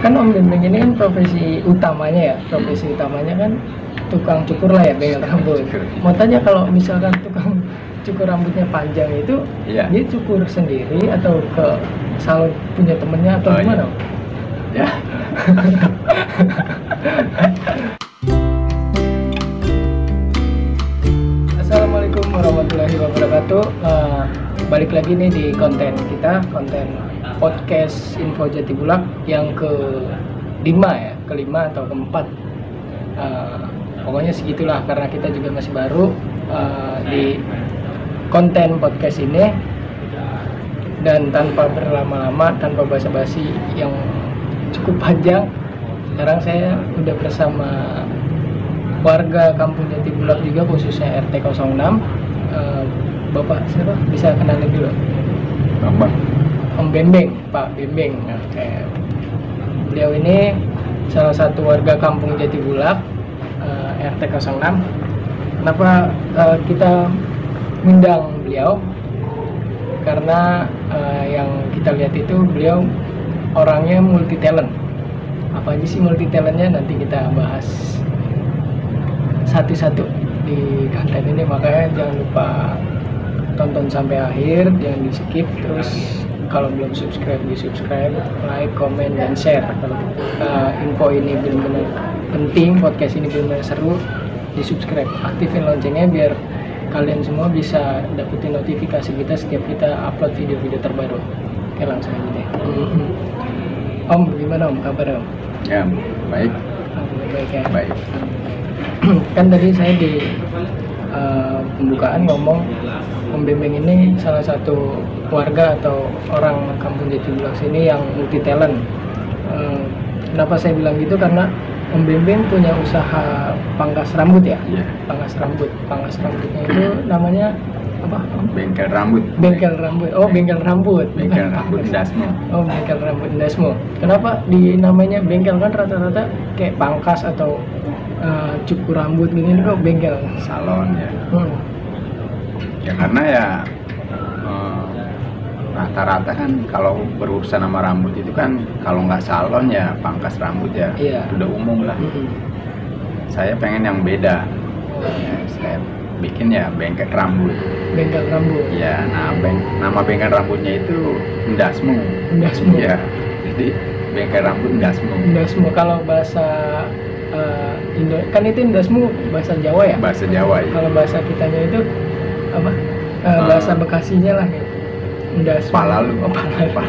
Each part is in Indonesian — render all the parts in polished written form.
Kan Om Bembeng ini kan profesi utamanya kan tukang cukur lah ya, bengkel rambut. Mau tanya kalau misalkan tukang cukur rambutnya panjang itu, Iya. dia cukur sendiri atau ke salon punya temennya atau gimana? Ya. Assalamualaikum warahmatullahi wabarakatuh. Balik lagi nih di konten kita, konten podcast Info Jatibulak yang kelima atau keempat. Pokoknya segitulah karena kita juga masih baru di konten podcast ini, dan tanpa berlama-lama, tanpa basa-basi yang cukup panjang, sekarang saya udah bersama warga Kampung Jatibulak juga, khususnya RT 06. Bapak siapa? Bisa kenalin dulu. Bambang. Om Bembeng, Pak Bembeng. Oke. Beliau ini salah satu warga Kampung Jatibulak, RT 06. Kenapa kita ngundang beliau? Karena yang kita lihat itu beliau orangnya multi talent. Apa aja sih multi talentnya? Nanti kita bahas satu-satu di konten ini, makanya jangan lupa tonton sampai akhir, jangan di skip. Terus kalau belum subscribe, di subscribe, like, comment, dan share. Kalau info ini benar-benar penting, podcast ini benar-benar seru, di subscribe, aktifin loncengnya biar kalian semua bisa dapetin notifikasi kita setiap kita upload video-video terbaru. Oke, langsung aja deh. Om, gimana Om? Kabar Om? Ya, baik. Baik ya. Baik. Kan tadi saya di pembukaan ngomong Om Bembeng ini salah satu warga atau orang Kampung Jatibulak sini yang multi talent. Kenapa saya bilang gitu? Karena Om Bembeng punya usaha pangkas rambut ya. Iya. Pangkas rambutnya itu namanya apa? Bengkel rambut. Bengkel rambut. Oh, bengkel rambut. Bengkel rambut Dasmo. Oh, bengkel rambut Dasmo. Kenapa dinamanya bengkel? Kan rata-rata kayak pangkas atau cukur rambut gini kok bengkel. Salon ya. Ya karena ya rata-rata kan kalau berurusan sama rambut itu kan kalau nggak salon ya pangkas rambut ya. Iya. Udah umum lah. Saya pengen yang beda. Ya, saya bikin ya bengkel rambut. Bengkel rambut. Ya, nama bengkel rambutnya itu Dasmo. Dasmo. Ya. Jadi bengkel rambut Dasmo. Dasmo kalau bahasa Indo kan itu Dasmo bahasa Jawa ya? Bahasa Jawa ya. Kalau bahasa kitanya itu apa? Bahasa Bekasinya lah gitu. Dasmo. Palalu. Oh, palalu.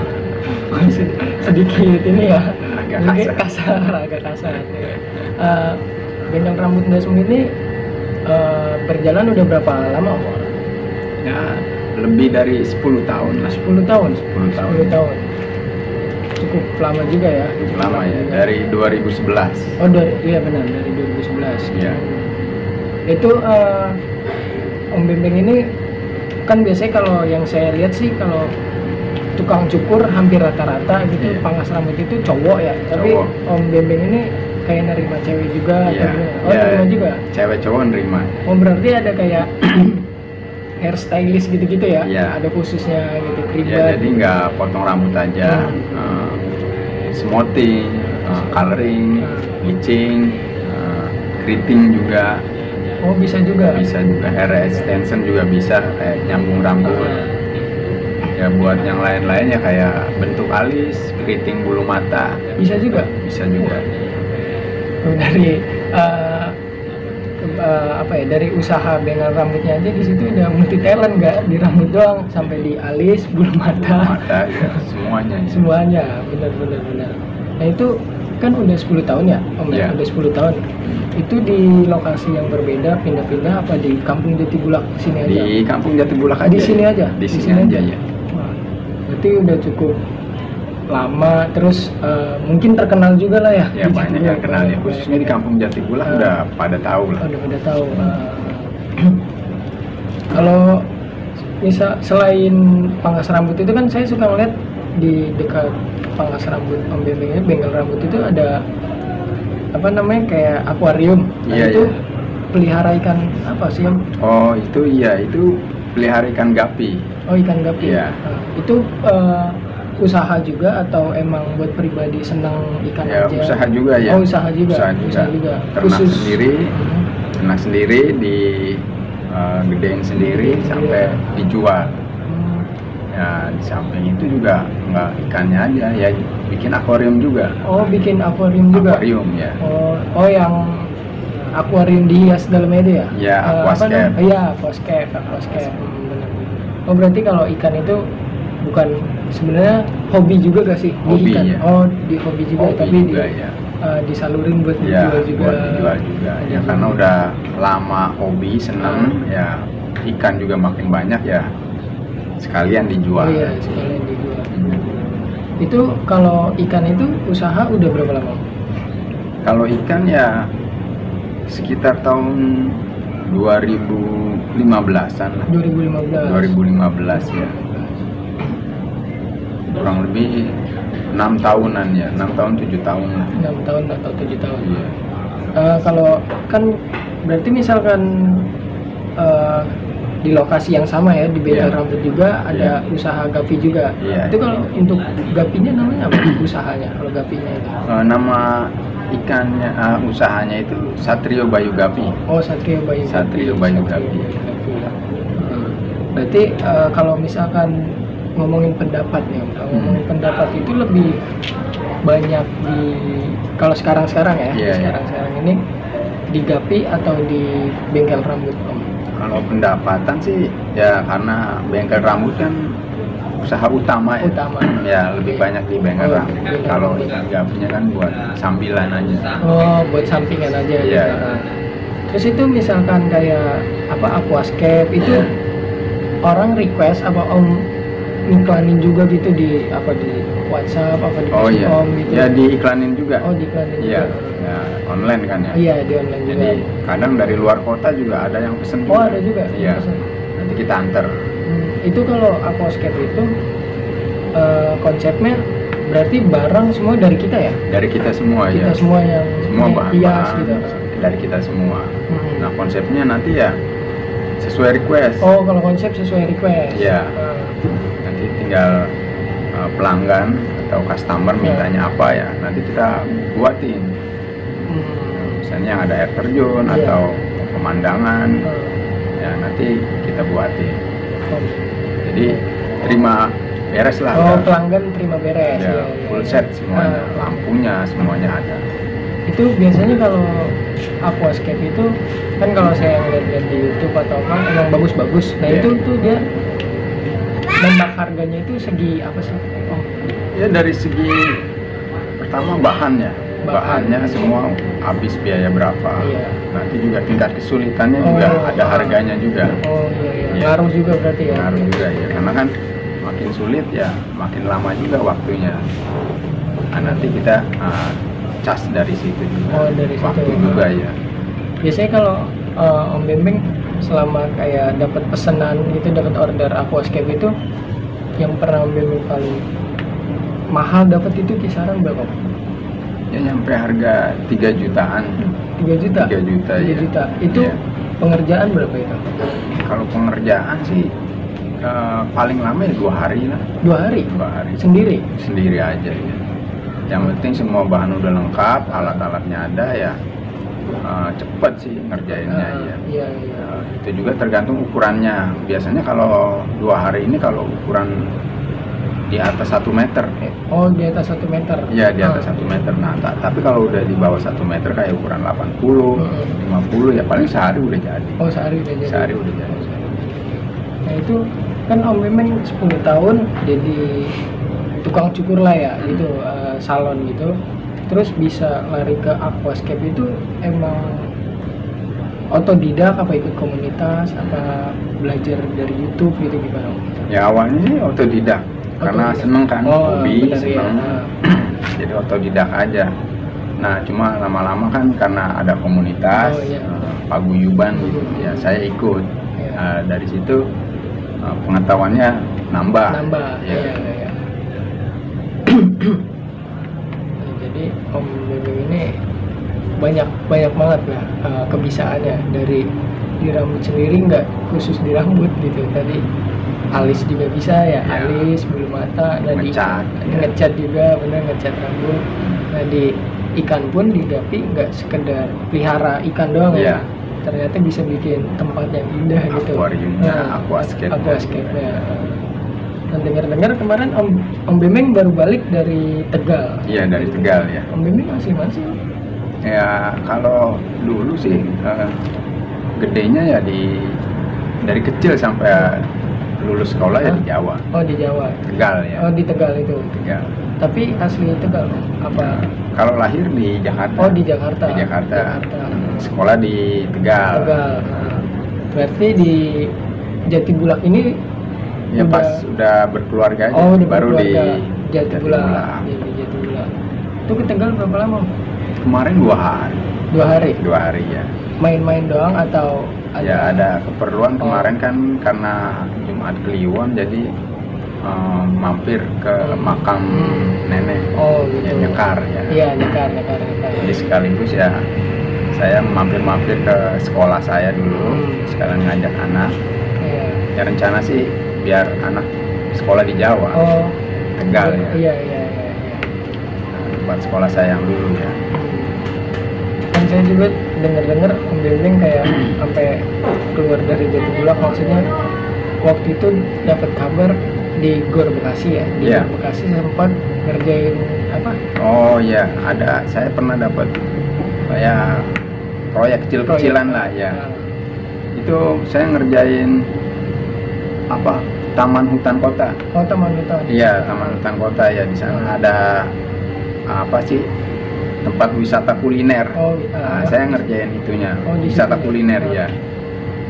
Sedikit ini ya. Agak agak kasar. Bengkel rambut Dasmo ini berjalan udah berapa lama Om? Ya, lebih dari 10 tahun lah. 10 tahun. 10 tahun. Cukup lama juga ya. Lama ya, dari 2011. Oh, iya benar, dari 2011. Iya. Itu Om Bembeng ini kan biasanya kalau yang saya lihat sih kalau tukang cukur hampir rata-rata gitu, Iya. pangkas rambut itu cowok ya. Tapi Cowok. Om Bembeng ini kayak nerima cewek juga atau Iya. gimana? Oh, Ya, nerima juga. Cewek cowok nerima. Oh, berarti ada kayak hairstylist gitu-gitu ya? Iya. Ada khususnya gitu, Ya, kribat. jadi nggak potong rambut aja, smoothing, coloring, bleaching, keriting juga. Oh, bisa juga. Bisa juga hair extension juga bisa, kayak nyambung rambut. Ya buat yang lain-lainnya kayak bentuk alis, keriting bulu mata, Bisa juga. bisa juga. Dari dari usaha bengkel rambutnya aja di situ udah multi talent, nggak di rambut doang, sampai di alis, bulu mata, Mata ya, semuanya. semuanya. Benar. Nah itu kan udah 10 tahun ya Om? Iya. Udah 10 tahun. Itu di lokasi yang berbeda, pindah-pindah apa di Kampung Jatibulak sini aja? Di Kampung Jatibulak aja. Di sini aja? Di sini aja ya. Wah, berarti udah cukup lama, terus mungkin terkenal juga lah ya. Ya di banyak Jatibulak. yang kenal ya, khususnya di Kampung Jatibulak udah pada tahu lah. Udah tahu. Kalau misal selain pangkas rambut itu kan saya suka ngeliat di dekat pangkas rambut Om Bembeng ini, bengkel rambut itu ada apa namanya kayak akuarium. Nah, Iya, itu iya. pelihara ikan apa sih Om? Oh itu iya, itu pelihara ikan gapi. Oh, ikan gapi. Iya. Nah, itu usaha juga atau emang buat pribadi senang ikan Ya aja? usaha juga ya. Oh, usaha juga. Usaha juga. Ternak Khusus sendiri, ternak sendiri di gedein sendiri sampai dijual. Ya di samping itu juga nggak ikannya aja, ya bikin akuarium juga. Oh, bikin akuarium juga. Akuarium ya. Oh, yang akuarium dihias dalamnya itu ya? Ya, apa aquascape. namanya? Iya, aquascape. Benar. Oh, berarti kalau ikan itu bukan sebenarnya hobi juga gak sih? Di Hobi, ikan? ya. Oh, di hobi juga, Hobi tapi juga, di, ya. disalurin buat Ya, dijual juga. buat dijual juga. Ya karena udah lama hobi, seneng, ya ikan juga makin banyak ya. Sekalian dijual. Oh iya, sekalian dijual. Hmm. Itu kalau ikan itu usaha udah berapa lama? Kalau ikan ya sekitar tahun 2015-an lah. 2015. 2015 ya. Kurang lebih 6 tahunan ya, 6 tahun 7 tahun lah. 6 tahun atau 7 tahun. Iya. Kalau kan berarti misalkan di lokasi yang sama ya, di bengkel Iya. rambut juga ada usaha gapi juga. Iya. Itu kalau untuk gapinya namanya apa? Usahanya kalau gapinya itu. Nama ikannya, usahanya itu Satrio Bayu Gapi. Oh, Satrio Bayu Gapi. Satrio Bayu Gapi. Berarti kalau misalkan ngomongin pendapat nih, ngomongin pendapat itu lebih banyak di kalau sekarang ya, Iya, sekarang ini di gapi atau di bengkel rambut, Om? Kalau pendapatan sih ya karena bengkel rambut kan usaha utama ya. Utama. Ya lebih banyak di bengkel Oh, rambut. bengkel Kalau rambut. ikan gapinya kan buat sambilan aja. Oh, buat sampingan aja. Iya. Terus itu misalkan kayak apa aquascape itu orang request apa Om iklanin juga gitu di apa di WhatsApp apa di Oh iya. Om gitu? Ya diiklanin juga. Oh, diiklanin Iya. juga. Ya, online kan ya. Iya, di online juga. Jadi kadang dari luar kota juga ada yang pesen. Oh, ada juga. Iya. Pesan. Nanti kita antar. Itu kalau aquascape itu konsepnya berarti barang semua dari kita ya? Dari kita semua Kita ya. semua yang Semua hias bahan-bahan gitu. dari kita semua. Hmm. Nah konsepnya nanti ya sesuai request. Oh, kalau konsep sesuai request. Iya. Ah. Nanti tinggal pelanggan atau customer mintanya apa ya. Nanti kita buatin. Misalnya yang ada air terjun Iya. atau pemandangan. Ah. Ya nanti kita buatin. Oh. Jadi terima beres lah. Oh, udah. pelanggan terima beres. Ya, Iya, full iya. set semuanya, Ah. lampunya semuanya ada. Itu biasanya kalau aquascape itu kan kalau saya ngeliat di YouTube atau apa emang bagus-bagus. Nah Iya. itu tuh dia nembak harganya itu segi apa sih? Oh, Ya dari segi pertama bahannya, Bahan. bahannya semua habis biaya berapa. Iya. Nanti juga tingkat kesulitannya Oh, juga ada harganya juga. oh iya, iya. Iya. Ngaruh juga berarti ya. Ngaruh juga ya, karena kan makin sulit ya makin lama juga waktunya. Nah, nanti kita cas dari situ juga. Oh, dari situ. Waktu juga ya. Biasanya kalau Om Bembeng selama kayak dapat pesanan gitu, dapat order aquascape itu yang pernah Om Bembeng paling mahal dapat itu kisaran berapa? Ya nyampe harga 3 jutaan. 3 juta? 3 juta, 3 ya. juta. Itu Iya. pengerjaan berapa itu? Kalau pengerjaan sih paling lama ya 2 hari lah. 2 hari? 2 hari. Sendiri? Sendiri aja ya. Yang penting semua bahan udah lengkap, alat-alatnya ada ya, cepet sih ngerjainnya ya. Iya, iya. Itu juga tergantung ukurannya. Biasanya kalau 2 hari ini kalau ukuran di atas 1 meter, Oh, di atas 1 meter? ya di atas 1 meter. Nah, tapi kalau udah di bawah 1 meter kayak ukuran 80, 50 ya paling sehari udah jadi. Oh, sehari udah jadi? Sehari udah jadi. Nah itu kan Om Bembeng 10 tahun jadi tukang cukur lah ya gitu, salon gitu. Terus bisa lari ke aquascape itu emang otodidak apa ikut komunitas apa belajar dari YouTube gitu gimana? Ya awalnya sih otodidak, karena Otodidak. seneng kan, Oh, hobi, benar, seneng. ya. Jadi otodidak aja. Nah cuma lama-lama kan karena ada komunitas, Oh, iya. paguyuban gitu, ya saya ikut. Iya. Dari situ pengetahuannya nambah. Nambah, Ya. iya, iya. Jadi Om Bembeng ini banyak banget lah kebisaannya dari di rambut sendiri, nggak khusus di rambut gitu. Tadi alis juga bisa ya, Ya. alis, bulu mata, dan Ngecat, ya. ngecat juga, bener ngecat rambut. Nah di ikan pun di Gapi nggak sekedar pelihara ikan doang Iya. ya, ternyata bisa bikin tempat yang indah gitu. Akuariumnya, aquascape-nya. Aquascape-nya. Dan dengar-dengar kemarin Om Bemeng baru balik dari Tegal. Iya, dari Tegal ya. Om Bemeng masih masih. Ya kalau dulu sih gedenya ya dari kecil sampai lulus sekolah ya di Jawa, Oh di Jawa. Tegal ya. Oh di Tegal itu. Tegal. Tapi asli Tegal apa? Kalau lahir di Jakarta. Oh di Jakarta. Di Jakarta. Jakarta. Sekolah di Tegal. Tegal. Berarti di Jatibulak ini Ya pas udah berkeluarga aja. udah baru di berkeluarga. Jatibulak. Iya, di Jatibulak. Itu ke Tegal berapa lama? Kemarin 2 hari. 2 hari. 2 hari ya. Main-main doang atau Ya ada keperluan kemarin kan karena Jumat Kliwon jadi mampir ke makam nenek. Oh gitu. Ya, nyekar ya. Iya, nyekar. Jadi sekaligus ya saya mampir-mampir ke sekolah saya dulu, sekalian ngajak anak. Iya. Ya rencana sih biar anak sekolah di Jawa, Oh, Tegal ya. Iya. Nah, buat sekolah saya yang dulu ya. Kan saya juga dengar Om Bemeng kayak sampai keluar dari Jatibulak, maksudnya waktu itu dapat kabar di Gor Bekasi ya, di Iya. Gor Bekasi sempat ngerjain apa? Oh ya, ada. Saya pernah dapat kayak proyek kecil-kecilan lah ya. Nah, Itu saya ngerjain apa? Taman hutan kota. oh teman kita. Iya, taman hutan kota ya. Di sana ada apa sih? Tempat wisata kuliner. Oh, Nah, saya ngerjain itunya. Oh, di Wisata situ. kuliner ya.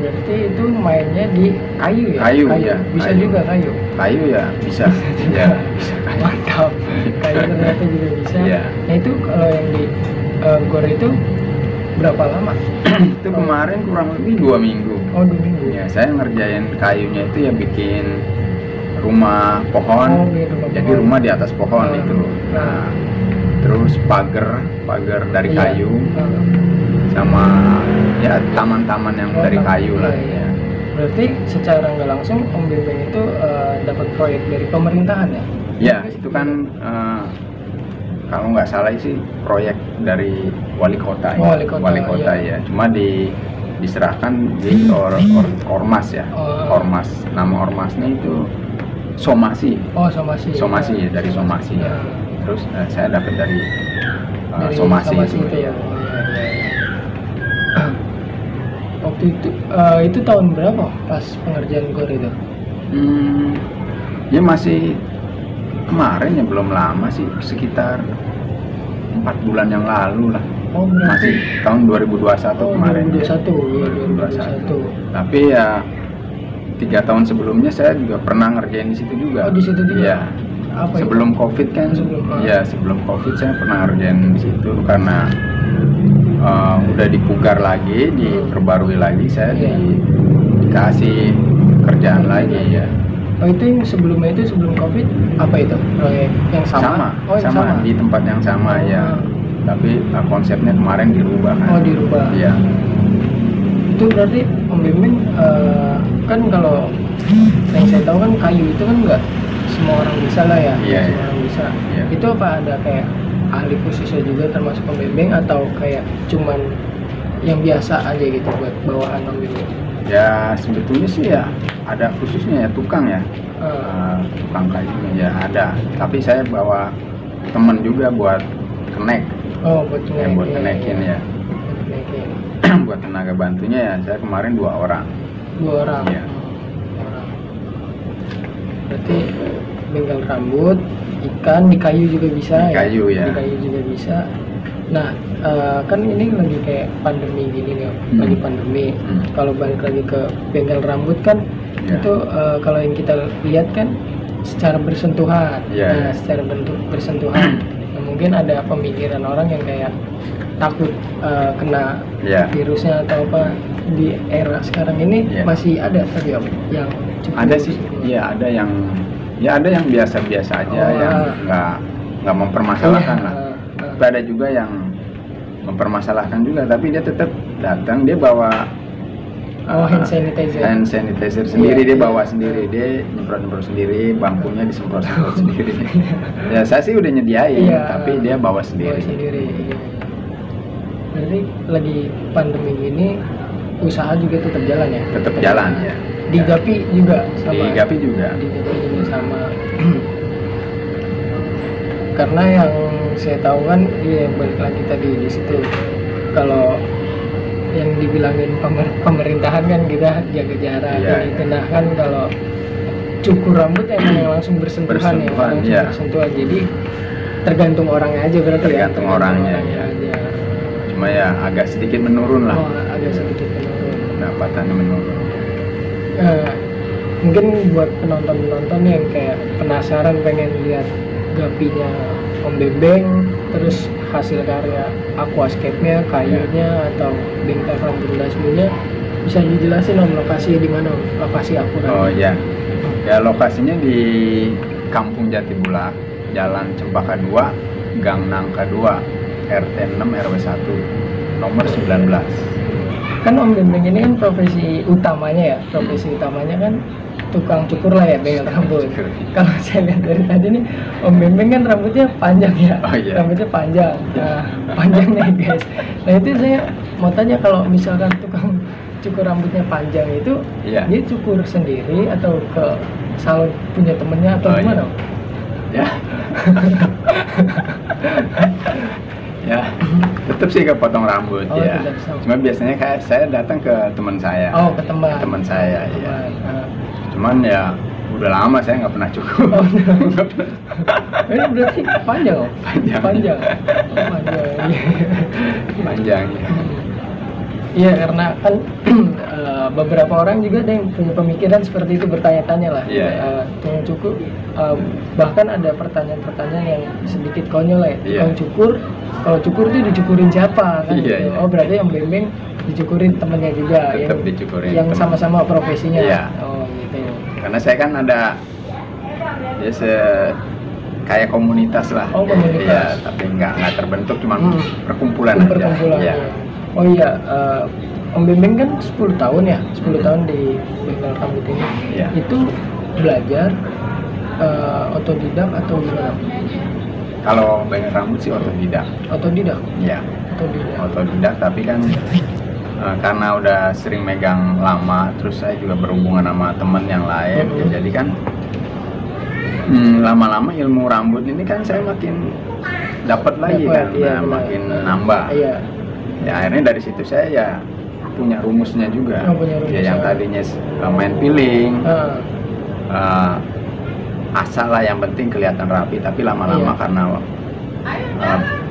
Berarti itu mainnya di kayu ya? Kayu, ya. Bisa Kayu. juga kayu. Kayu ya bisa. Ya, bisa kayu. Mantap. Kayu ternyata juga bisa. Iya. Nah itu kalau yang di Gor itu berapa lama? Itu kemarin kurang lebih 2 minggu. Oh 2 minggu. Ya, saya ngerjain kayunya itu ya bikin rumah pohon. Oh, bikin rumah Jadi pohon. rumah di atas pohon itu. Nah, terus pagar dari Iya. kayu sama ya taman-taman yang dari kayu lah. Iya. Berarti secara nggak langsung Om Bemeng itu dapat proyek dari pemerintahan ya? Ya, itu kan kalau nggak salah sih proyek dari wali kota. Oh, ya. wali kota, ya. Cuma diserahkan di ormas ya. Oh. Ormas. Nama ormasnya itu Somasi. Oh somasi. Somasi ya, dari Somasi ya. Terus saya dapat dari, Dari Somasi itu ya. ya. Waktu itu tahun berapa pas pengerjaan Gor itu? Ya masih kemarin ya, belum lama sih, sekitar 4 bulan yang lalu lah. Oh berarti Masih tahun 2021 kemarin. 2021 ya, 2021. Tapi ya 3 tahun sebelumnya saya juga pernah ngerjain di situ juga. Oh di situ juga. Iya. Apa Sebelum COVID kan. Sebelum COVID saya pernah ngerjain di situ karena udah dipugar lagi, diperbarui lagi, saya dikasih kerjaan lagi ya. Oh itu yang sebelumnya itu sebelum COVID apa itu proyek yang sama? Oh yang sama. Di tempat yang sama ya. Tapi konsepnya kemarin dirubah kan. Oh dirubah. Iya. Itu berarti Om Bemeng kan kalau yang saya tahu kan kayu itu kan nggak semua orang bisa lah ya. Iya, Semua orang bisa. Iya. Itu apa ada kayak ahli khususnya juga termasuk Om Bemeng atau kayak cuman yang biasa aja gitu buat bawahan Om Bemeng? Ya sebetulnya sih ya ada khususnya ya, tukang ya. Tukang kayunya ya ada. Tapi saya bawa temen juga buat kenek. Oh buat kenek. Ya, buat kenekin ya. Buat kenekin. Buat tenaga bantunya ya saya kemarin 2 orang. 2 orang. Iya. Orang. Berarti bengkel rambut, ikan di kayu juga bisa. Di kayu ya. Di kayu juga bisa. Nah, kan ini lagi kayak pandemi gini nih, lagi pandemi. Kalau balik lagi ke bengkel rambut kan, itu kalau yang kita lihat kan secara bersentuhan. Nah, secara bersentuhan. Nah, mungkin ada pemikiran orang yang kayak takut kena virusnya atau apa. Di era sekarang ini masih ada tapi Om yang cukup ada sih. Ya ada yang biasa-biasa aja, yang nggak mempermasalahkan lah. Tapi ada juga yang mempermasalahkan juga, tapi dia tetap datang, dia bawa hand sanitizer. Hand sanitizer sendiri, Iya, dia bawa iya. sendiri, dia nyemprot sendiri, bangkunya disemprot sendiri. Ya saya sih udah nyediain, Iya, tapi dia bawa sendiri. Bawa sendiri. Iya. Berarti lagi pandemi ini usaha juga tetap jalan ya? Tetap jalan ya. Di Gapi juga sama. Di Gapi juga. Di Gapi juga sama. Karena yang saya tahu kan, ya balik lagi tadi di situ, kalau yang dibilangin pemerintahan kan kita jaga jarak, Iya, ini nah kan kalau cukur rambut emang yang langsung bersentuhan ya, langsung iya. bersentuhan. Jadi tergantung orangnya aja berarti Tergantung ya. orangnya, ya. aja. Cuma ya agak sedikit menurun lah, Oh, agak sedikit menurun. pendapatannya menurun. Mungkin buat penonton-penonton yang kayak penasaran pengen lihat gapinya Om Bembeng, terus hasil karya aquascape-nya, kayunya atau bengkel rambut dasmunya, bisa dijelasin Om lokasinya di mana Om? Lokasi akurat. Oh iya, ya lokasinya di Kampung Jatibulak, Jalan Cempaka 2, Gang Nangka 2, RT 6 RW 1, nomor 19. Kan Om Bembeng ini kan profesi utamanya kan tukang cukur lah ya, bengkel rambut. Kalau saya lihat dari tadi nih, Om Bembeng kan rambutnya panjang ya. Oh, iya. Rambutnya panjang. Nah, panjang nih guys. Nah itu saya mau tanya, kalau misalkan tukang cukur rambutnya panjang itu, Iya. dia cukur sendiri atau ke salon punya temennya atau Oh, gimana? iya. Om? Ya. Ya, tetap sih ke potong rambut Oh, ya. tetap sama. Cuma biasanya kayak saya datang ke teman saya. Oh, ke teman. Teman saya, Teman. ya. Nah. Cuman ya udah lama saya nggak pernah cukur. Oh, ini berarti panjang Om? Panjang. Panjang. Oh, panjang. Iya. Panjang ya. Iya, karena kan beberapa orang juga ada yang punya pemikiran seperti itu, bertanya-tanya lah. Iya. Tukang cukur, bahkan ada pertanyaan-pertanyaan yang sedikit konyol ya. Iya. Tukang cukur, kalau cukur itu dicukurin siapa kan? Iya, gitu. iya. Oh, berarti yang Bembeng dicukurin temennya juga, Tetap dicukurin yang temen. sama-sama profesinya. Iya. Oh gitu. Karena saya kan ada ya kayak komunitas lah. Oh, komunitas. Ya, tapi nggak terbentuk, cuma perkumpulan aja. Perkumpulan. Ya. Oh iya, Om Bembeng kan 10 tahun ya, 10 tahun di bengkel rambut ini. Iya. Itu belajar otodidak atau gimana? Kalau bengkel rambut sih otodidak. Otodidak. Ya, Otodidak. otodidak, tapi kan karena udah sering megang lama, terus saya juga berhubungan sama temen yang lain, ya, jadi kan lama-lama ilmu rambut ini kan saya makin dapat lagi kan, iya, nah, benar. makin nambah. Iya. Ya akhirnya dari situ saya ya punya rumusnya juga. Oh, punya rumusnya. Ya yang tadinya main feeling, asal lah, yang penting kelihatan rapi, tapi lama-lama Iya. karena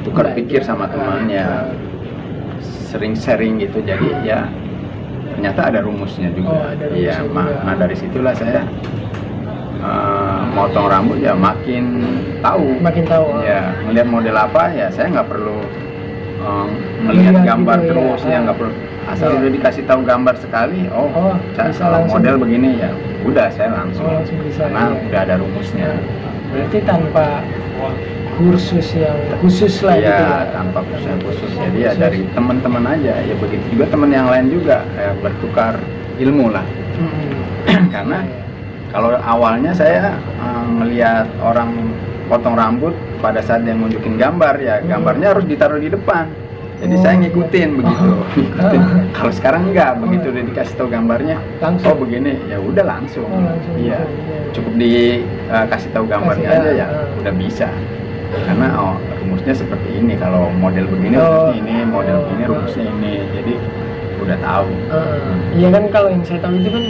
tukar Belajar. pikir sama temannya, sering sharing gitu, jadi ya ternyata ada rumusnya juga. Oh, ada rumusnya Iya, juga. nah dari situlah saya motong rambut ya makin tahu. Makin tahu. Ya ngelihat model apa ya saya nggak perlu melihat Lihat gambar gitu ya. terus, ya nggak perlu, asal Iya. udah dikasih tahu gambar sekali, Oh, bisa kalau langsung. model begini ya udah saya langsung, Langsung bisa, karena iya. udah ada rumusnya. Berarti tanpa kursus yang khusus lah gitu Iya, ya. tanpa kursus yang khusus, jadi ya Khusus. dari teman-teman aja, ya begitu juga teman yang lain juga, ya bertukar ilmu lah. Karena kalau awalnya saya ngelihat orang potong rambut, pada saat dia nunjukin gambar ya gambarnya harus ditaruh di depan, jadi saya ngikutin begitu. Ngikutin. Kalau sekarang enggak, begitu udah dikasih tahu gambarnya, Langsung. oh begini, ya udah langsung. Oh, langsung. Iya, Iya. cukup dikasih tahu gambarnya Kasih, aja ya. ya udah bisa. Karena rumusnya seperti ini, kalau model begini Oh. rumusnya ini, model begini rumusnya ini, jadi udah tahu. Iya kan, kalau yang saya tahu itu kan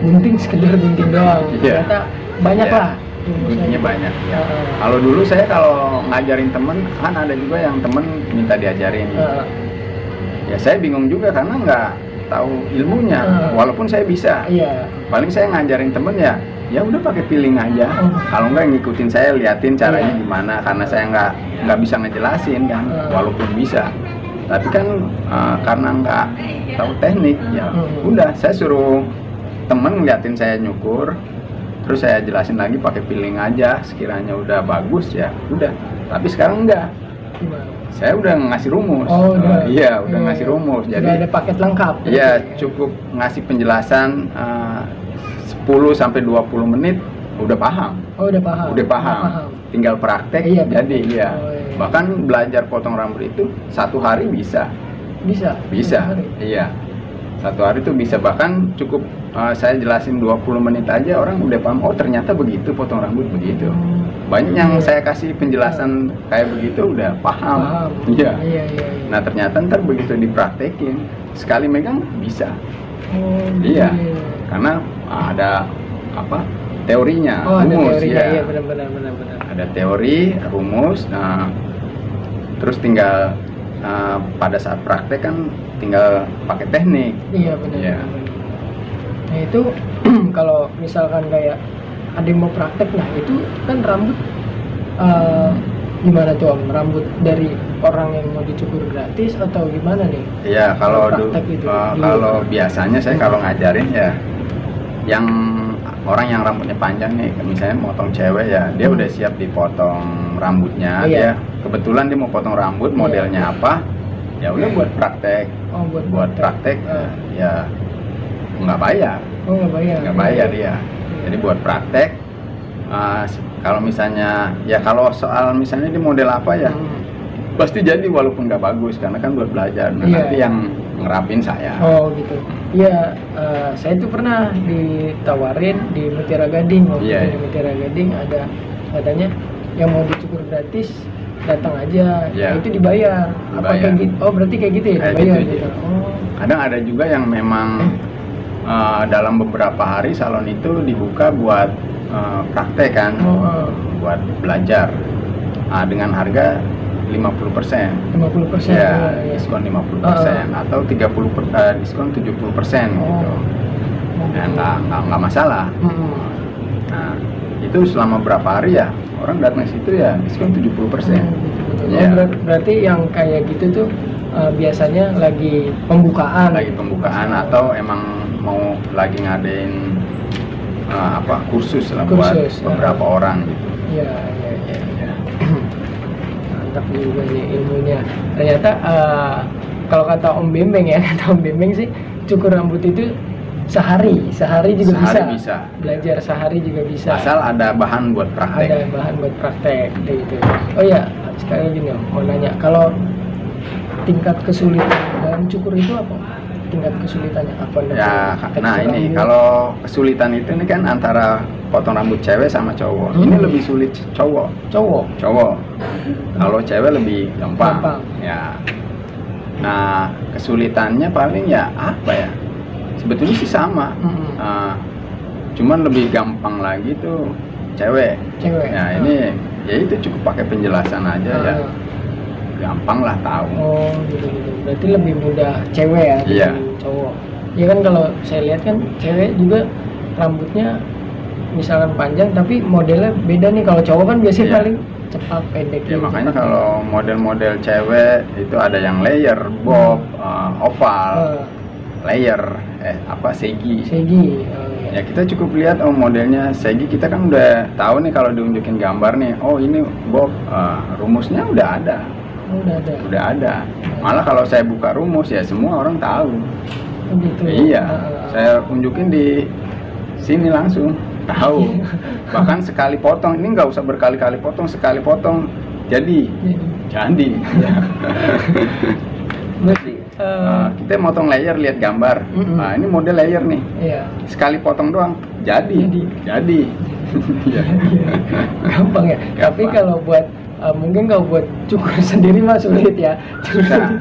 gunting, sekedar gunting doang. Iya. Ternyata banyak Iya. lah. Guntingnya banyak ya. Heeh. Kalau dulu saya kalau ngajarin temen, kan ada juga yang temen minta diajarin. Ya saya bingung juga karena nggak tahu ilmunya. Walaupun saya bisa, Iya. paling saya ngajarin temen ya udah pakai feeling aja. Kalau nggak ngikutin saya, liatin caranya Iya. gimana. Karena saya nggak bisa ngejelasin kan, walaupun bisa. Tapi kan karena nggak tahu teknik ya, udah saya suruh temen ngeliatin saya nyukur, terus saya jelasin lagi pakai feeling aja, sekiranya udah bagus ya udah. Tapi sekarang enggak, Gimana? Saya udah ngasih rumus. Oh, udah. Iya, udah ngasih rumus. Udah Jadi ada paket lengkap. iya, cukup ngasih penjelasan 10 sampai 20 menit udah paham. Oh, udah paham. Udah paham. Tinggal praktek Iya, jadi iya. Oh, iya. Bahkan belajar potong rambut itu 1 hari bisa. Bisa. Bisa. Hari. Iya. 1 hari itu bisa, bahkan cukup saya jelasin 20 menit aja orang udah paham, oh ternyata begitu potong rambut begitu. Banyak yang saya kasih penjelasan kayak begitu udah paham. Iya. Iya. Nah ternyata ntar begitu dipraktekin sekali megang bisa. Oh, Iya. Karena ada apa? Teorinya, Oh, ada rumus teorinya. ya. Iya, benar. Ada teori, rumus. Nah, terus tinggal pada saat praktek kan tinggal pakai teknik. Iya, benar. Iya. Nah, itu kalau misalkan kayak ada yang mau praktek, nah itu kan rambut gimana tuh Om? Rambut dari orang yang mau dicukur gratis atau gimana nih? Iya, kalau Praktek itu, kalau biasanya saya kalau ngajarin ya yang orang yang rambutnya panjang nih, misalnya motong cewek ya, dia udah siap dipotong rambutnya, Iya. dia kebetulan dia mau potong rambut, modelnya apa, ya udah buat praktek. Oh, buat praktek ya nggak bayar. Oh, nggak bayar. Dia. Jadi buat praktek kalau misalnya ya kalau soal misalnya di model apa ya pasti jadi walaupun nggak bagus karena kan buat belajar. Nah, Iya. nanti yang ngerapin saya. Oh gitu. Iya, saya tuh pernah ditawarin di Mutiara Gading. Waktu Iya, itu di Mutiara Gading ada katanya yang mau dicukur gratis datang aja. Iya. Nah, itu dibayar. Apa Dibayar. kayak gitu? Oh berarti kayak gitu ya? Kayak Dibayar gitu, gitu. iya. Oh. Kadang ada juga yang memang dalam beberapa hari salon itu dibuka buat praktek kan, buat belajar dengan harga 50%. 50%. Ya, diskon 50% atau 30% diskon 70% gitu. Ya, nggak masalah. Nah, itu selama berapa hari ya orang datang ke situ ya diskon 70%. Betul. Ya. Oh, berarti yang kayak gitu tuh biasanya lagi pembukaan. Lagi pembukaan atau emang mau lagi ngadain kursus lah buat beberapa orang gitu. Iya. Mantap juga nih ilmunya. Ternyata kalau kata Om Bembeng ya, kata Om Bembeng sih cukur rambut itu sehari juga bisa. Belajar sehari juga bisa. Asal ada bahan buat praktek. Ada bahan buat praktek gitu. Oh ya, sekali lagi nih Om, mau nanya, kalau tingkat kesulitan dalam cukur itu apa? Tingkat kesulitannya apa? Ya, nah ini kalau kesulitan itu ini kan antara potong rambut cewek sama cowok. Ini lebih sulit cowok. Kalau cewek lebih gampang. Ya. Nah, kesulitannya paling ya apa ya? Sebetulnya sih sama. Cuman lebih gampang lagi tuh cewek. Nah, ini ya itu cukup pakai penjelasan aja ya. Gampang lah tahu. Oh gitu. Berarti lebih mudah cewek ya dibanding cowok. Ya kan kalau saya lihat kan cewek juga rambutnya misalkan panjang tapi modelnya beda nih. Kalau cowok kan biasanya paling cepat pendek. Ya makanya kalau model-model cewek itu ada yang layer, bob, oval, layer, segi. Ya kita cukup lihat modelnya segi, kita kan udah tahu nih kalau diunjukin gambar nih, oh ini bob, rumusnya udah ada. Udah ada. Malah kalau saya buka rumus ya semua orang tahu. Gitu. Iya. Saya unjukin di sini langsung tahu. Bahkan sekali potong, ini nggak usah berkali-kali potong, sekali potong jadi. Berarti kita motong layer, lihat gambar. Nah ini model layer nih. Iya. Sekali potong doang jadi. Gampang ya. Tapi kalau buat mungkin kalau buat cukur sendiri mah sulit ya.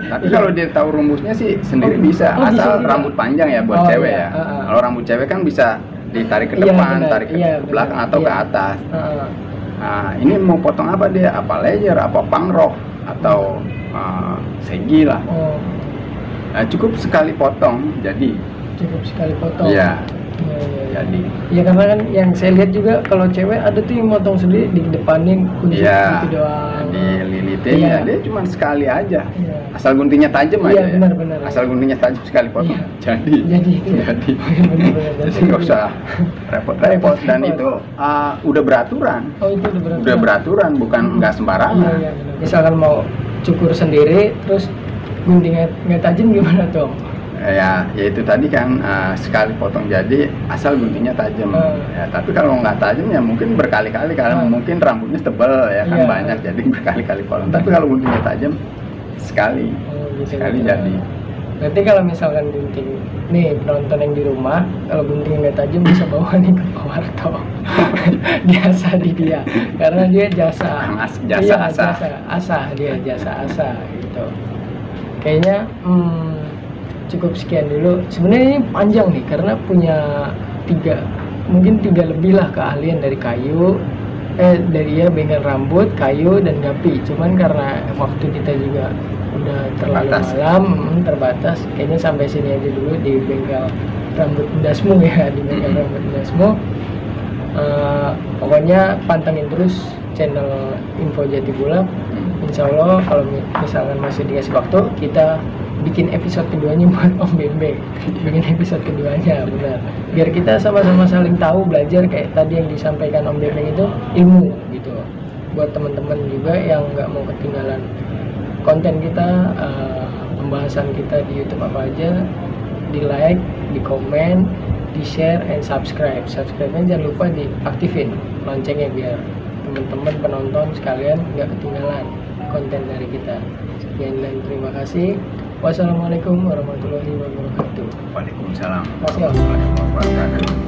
Tapi kalau dia tahu rumusnya sih sendiri bisa. Asal bisa rambut panjang ya buat cewek ya. Kalau rambut cewek kan bisa ditarik ke depan, tarik ke belakang atau ke atas. Nah, ini mau potong apa dia? Apa layer, apa pangrok, atau segi lah. Nah, cukup sekali potong jadi. Cukup sekali potong. Iya. Iya, iya, iya. Jadi Ya karena kan yang saya lihat juga kalau cewek ada tuh yang motong sendiri di depanin kunci iya, gitu doang. dililitin Iya. ya dia cuma sekali aja. Iya. Asal guntingnya tajam Iya, aja ya. benar-benar. Asal guntingnya tajam sekali potong. Iya. Jadi. Jadi itu ya. Jadi. Benar-benar. Jadi nggak usah repot-repot dan itu udah beraturan. Oh itu udah berarti. Udah beraturan, bukan nggak Iya, sembarangan. iya, benar. Misalkan mau cukur sendiri terus guntingnya nggak tajam gimana tuh? Ya itu tadi kan sekali potong jadi asal guntingnya tajam. Ya, tapi kalau nggak tajam ya mungkin berkali-kali karena mungkin rambutnya tebal ya kan Iya. banyak jadi berkali-kali potong. Tapi kalau guntingnya tajam sekali Gitu, sekali gitu. jadi. Berarti kalau misalkan gunting, nih penonton yang di rumah, kalau gunting nggak tajam bisa bawa nih ke Pak Warto. Biasa di dia, karena dia jasa. Jasa Iya, asah. asah dia jasa asah gitu. Kayaknya cukup sekian dulu. Sebenarnya ini panjang nih karena punya mungkin tiga lebih lah keahlian dari kayu. Dari bengkel rambut, kayu dan gapi. Cuman karena waktu kita juga udah terlalu Terbatas. malam, terbatas. Kayaknya sampai sini aja dulu di bengkel rambut Dasmu ya, di bengkel rambut Dasmu. Pokoknya pantengin terus channel Info Jati Bulak. Insya Allah kalau misalkan masih dikasih waktu, kita bikin episode keduanya buat Om Bembeng. Bikin episode keduanya, benar. Biar kita sama-sama saling tahu, belajar kayak tadi yang disampaikan Om Bembeng itu ilmu gitu. Buat teman-teman juga yang nggak mau ketinggalan konten kita, pembahasan kita di YouTube apa aja, di like, di komen, di share, and subscribe. Subscribe-nya jangan lupa diaktifin loncengnya biar teman-teman penonton sekalian nggak ketinggalan konten dari kita. Sekian dan terima kasih. Wassalamualaikum warahmatullahi wabarakatuh. Waalaikumsalam Makasih, Om. warahmatullahi wabarakatuh.